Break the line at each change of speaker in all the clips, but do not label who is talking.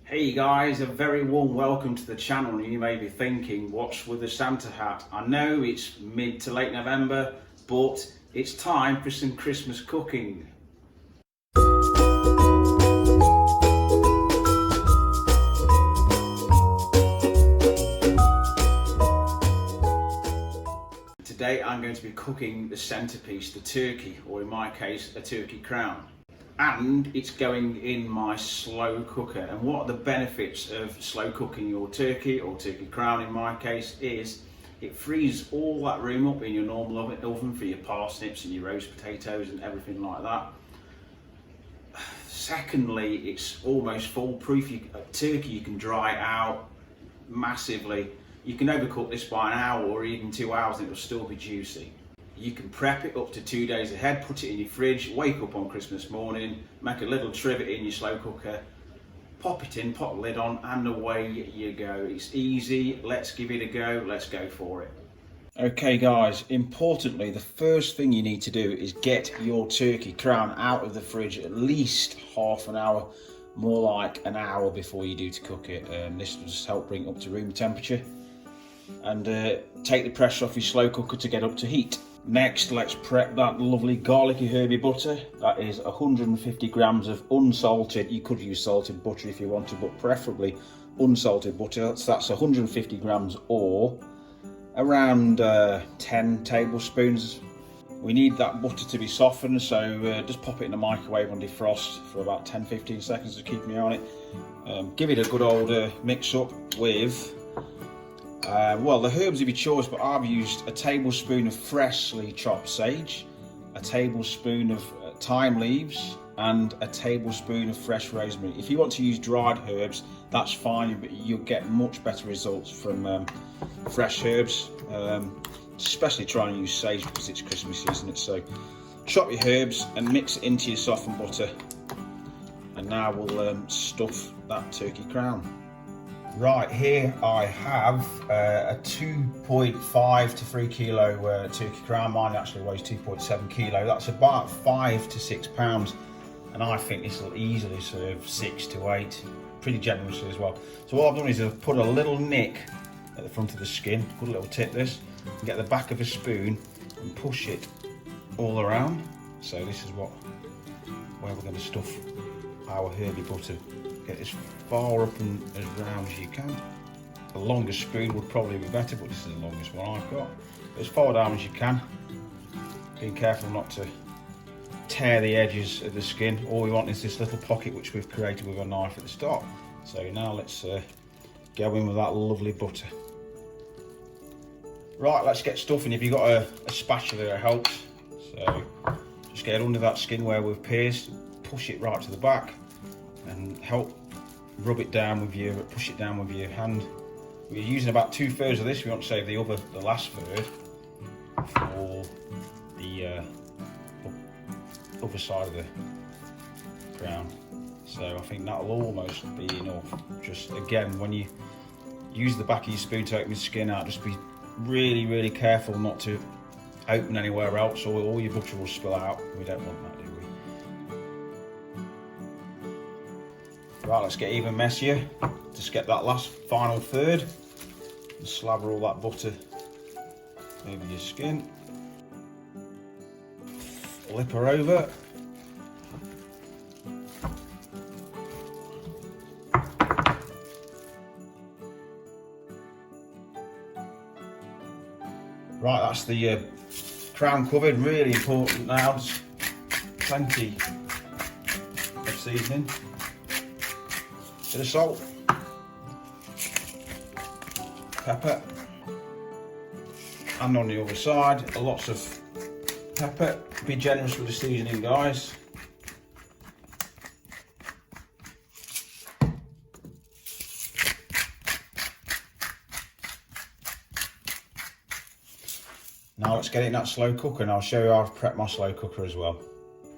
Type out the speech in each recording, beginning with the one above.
Hey guys, a very warm welcome to the channel. And you may be thinking, what's with the Santa hat? I know it's mid to late November, but it's time for some Christmas cooking. Today I'm going to be cooking the centerpiece, the turkey, or in my case, a turkey crown. And it's going in my slow cooker. And what are the benefits of slow cooking your turkey, or turkey crown in my case, is it frees all that room up in your normal oven for your parsnips and your roast potatoes and everything like that. Secondly, it's almost foolproof. Turkey you can dry out massively. You can overcook this by an hour or even 2 hours and it'll still be juicy. You can prep it up to 2 days ahead, put it in your fridge, wake up on Christmas morning, make a little trivet in your slow cooker, pop it in, pop the lid on, and away you go. It's easy, let's give it a go, let's go for it. Okay guys, importantly, the first thing you need to do is get your turkey crown out of the fridge at least half an hour, more like an hour before you do to cook it. This will just help bring it up to room temperature. And take the pressure off your slow cooker to get up to heat. Next, let's prep that lovely garlicky herby butter. That is 150 grams of unsalted. You could use salted butter if you wanted, but preferably unsalted butter. That's 150 grams, or around 10 tablespoons. We need that butter to be softened, so just pop it in the microwave on defrost for about 10-15 seconds to keep me on it. Give it a good old mix up with well, the herbs of your choice, but I've used a tablespoon of freshly chopped sage, a tablespoon of thyme leaves, and a tablespoon of fresh rosemary. If you want to use dried herbs, that's fine, but you'll get much better results from fresh herbs. Especially try and use sage because it's Christmas, isn't it? So chop your herbs and mix it into your softened butter. And now we'll stuff that turkey crown. Right, here I have a 2.5 to 3 kilo turkey crown. Mine actually weighs 2.7 kilo. That's about 5 to 6 pounds. And I think this will easily serve 6 to 8, pretty generously as well. So what I've done is I've put a little nick at the front of the skin, put a little tip this, and get the back of a spoon and push it all around. So this is where we're going to stuff our herby butter. Get as far up and as round as you can. The longest spoon would probably be better, but this is the longest one I've got. As far down as you can. Being careful not to tear the edges of the skin. All we want is this little pocket which we've created with a knife at the start. So now let's go in with that lovely butter. Right, let's get stuffing. If you've got a spatula, it helps. So just get under that skin where we've pierced, push it right to the back, and help rub it down with your, push it down with your hand. We're using about 2/3 of this. We want to save the last third for the other side of the crown. So I think that'll almost be enough. Just again, when you use the back of your spoon to open the skin out, just be really careful not to open anywhere else, or all your butter will spill out. We don't want that, do we? Right, let's get even messier. Just get that last final third and slather all that butter over your skin. Flip her over. Right, that's the crown covered. Really important now. There's plenty of seasoning. Bit of salt, pepper, and on the other side, lots of pepper. Be generous with the seasoning, guys. Now let's get it in that slow cooker, and I'll show you how I've prepped my slow cooker as well.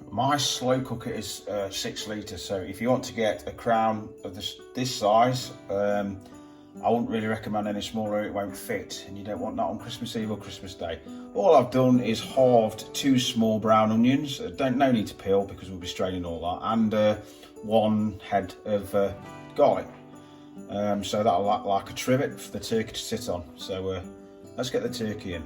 My slow cooker is 6 litres, so if you want to get a crown of this size, I wouldn't really recommend any smaller. It won't fit, and you don't want that on Christmas Eve or Christmas Day. All I've done is halved 2 small brown onions. No need to peel because we'll be straining all that, and 1 head of garlic. so that'll act like a trivet for the turkey to sit on. So let's get the turkey in.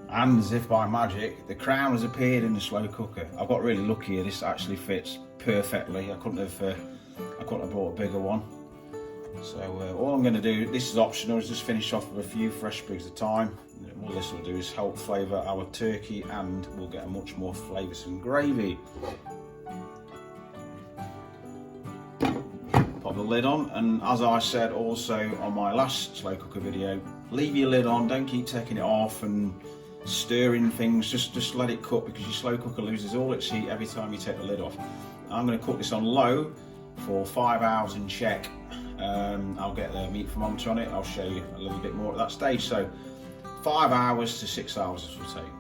And as if by magic, the crown has appeared in the slow cooker. I got really lucky here. This actually fits perfectly. I couldn't have bought a bigger one. So all I'm going to do, this is optional, is just finish off with a few fresh sprigs of thyme. All this will do is help flavour our turkey, and we'll get a much more flavoursome gravy. Pop the lid on, and as I said also on my last slow cooker video, leave your lid on, don't keep taking it off and stirring things, just let it cook, because your slow cooker loses all its heat every time you take the lid off. I'm going to cook this on low for 5 hours and check. I'll get the meat thermometer on it, I'll show you a little bit more at that stage. So 5 hours to 6 hours this will take.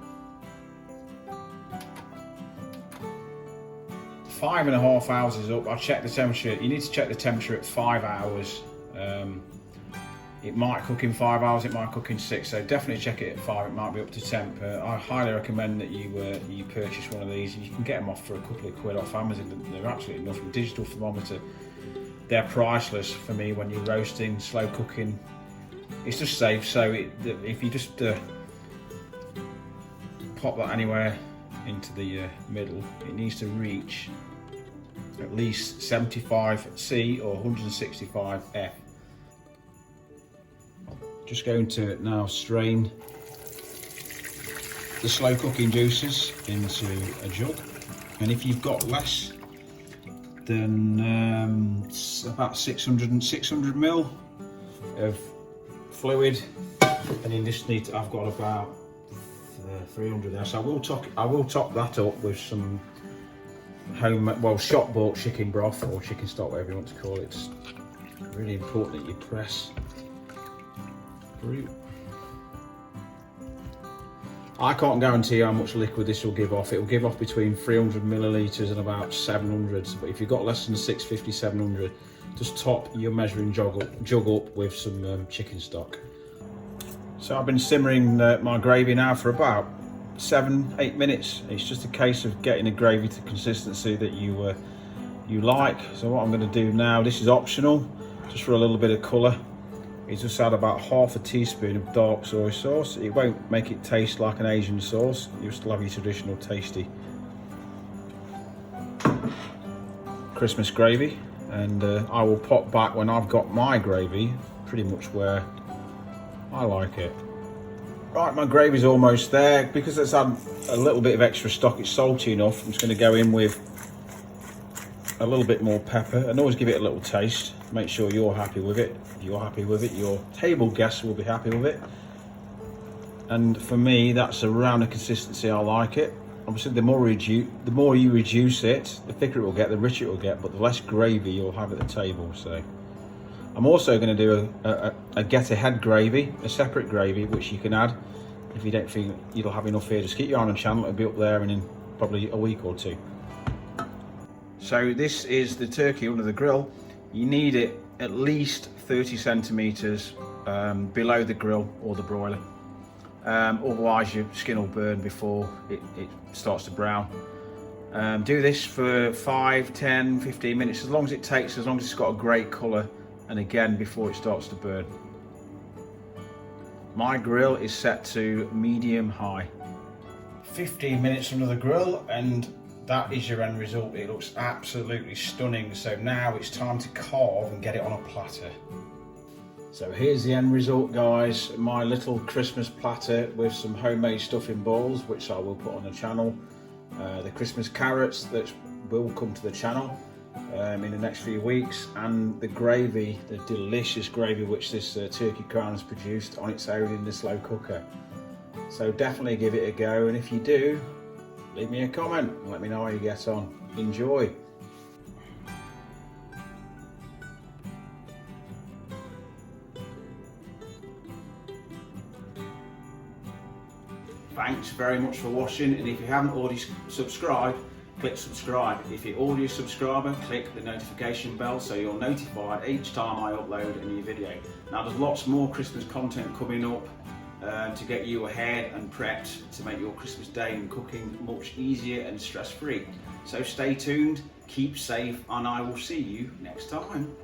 5.5 hours is up. I checked the temperature. You need to check the temperature at 5 hours. It might cook in 5 hours, it might cook in 6, so definitely check it at 5, it might be up to temp. I highly recommend that you purchase one of these. You can get them off for a couple of quid off Amazon. They're absolutely nothing. Digital thermometer, they're priceless for me when you're roasting, slow cooking. It's just safe, so if you just pop that anywhere into the middle, it needs to reach at least 75C or 165F. Just going to now strain the slow cooking juices into a jug, and if you've got less than about 600 ml of fluid, and in this need I've got about 300 there, so I will top that up with some shop bought chicken broth or chicken stock, whatever you want to call it. It's really important that you press through. I can't guarantee how much liquid this will give off. It will give off between 300 millilitres and about 700, but if you've got less than 650, 700, just top your measuring jug up with some chicken stock. So I've been simmering my gravy now for about 7-8 minutes. It's just a case of getting the gravy to consistency that you like. So what I'm going to do now, this is optional, just for a little bit of colour, is just add about half a teaspoon of dark soy sauce. It won't make it taste like an Asian sauce. You'll still have your traditional tasty Christmas gravy, and I will pop back when I've got my gravy pretty much where I like it. Right, my gravy's almost there. Because it's had a little bit of extra stock, it's salty enough. I'm just going to go in with a little bit more pepper, and always give it a little taste. Make sure you're happy with it. If you're happy with it, your table guests will be happy with it. And for me, that's around the consistency I like it. Obviously, the more you reduce it, the thicker it will get, the richer it will get, but the less gravy you'll have at the table. So I'm also going to do a get ahead gravy, a separate gravy, which you can add if you don't think you'll have enough here. Just keep your eye on the channel, it'll be up there in probably a week or two. So this is the turkey under the grill. You need it at least 30 centimetres below the grill or the broiler. Otherwise your skin will burn before it starts to brown. Do this for 5, 10, 15 minutes, as long as it takes, as long as it's got a great colour, and again before it starts to burn. My grill is set to medium high. 15 minutes under the grill, and that is your end result. It looks absolutely stunning. So now it's time to carve and get it on a platter. So here's the end result, guys. My little Christmas platter with some homemade stuffing balls, which I will put on the channel. The Christmas carrots that will come to the channel in the next few weeks, and the gravy, the delicious gravy which this turkey crown has produced on its own in the slow cooker. So definitely give it a go, and if you do, leave me a comment and let me know how you get on. Enjoy. Thanks very much for watching, and if you haven't already subscribed, click subscribe. If you're already a subscriber, click the notification bell so you're notified each time I upload a new video. Now there's lots more Christmas content coming up to get you ahead and prepped to make your Christmas day and cooking much easier and stress-free. So stay tuned, keep safe, and I will see you next time.